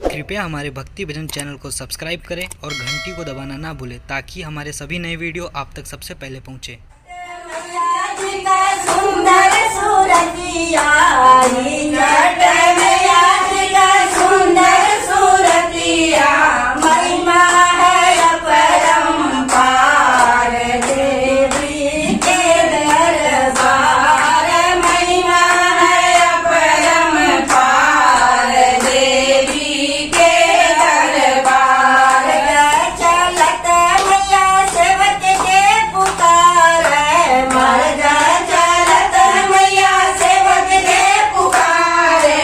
कृपया हमारे भक्ति भजन चैनल को सब्सक्राइब करें और घंटी को दबाना ना भूलें ताकि हमारे सभी नए वीडियो आप तक सबसे पहले पहुंचे। सुंदर सूरतिया सुंदर सूरतिया महिमा है अपरंपार देवी के दरबार महिमा है अपरंपार देवी के दरबार चलत मैया सेवक के पुकार मर जा चलत मैया सेवक के पुकारे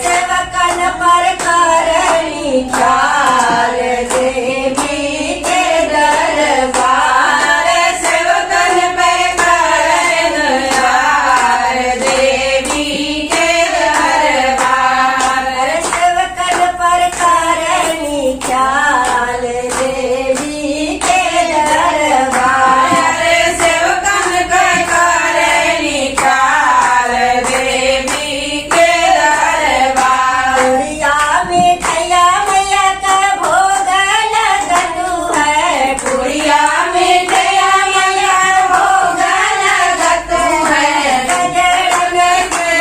सेवकन पर करनी चाल देवी के दरबार सेवकन पर करनी चाल देवी के दरबार सेवकन पर करनी चाल देवी के दरबार सेवकन कर करनी चाल देवी के दरबार पुड़िया मिठैया मैया का भोग लगतु है पुड़िया मिठैया मैया भोग लगतु है गजरन के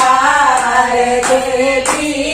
हार देवी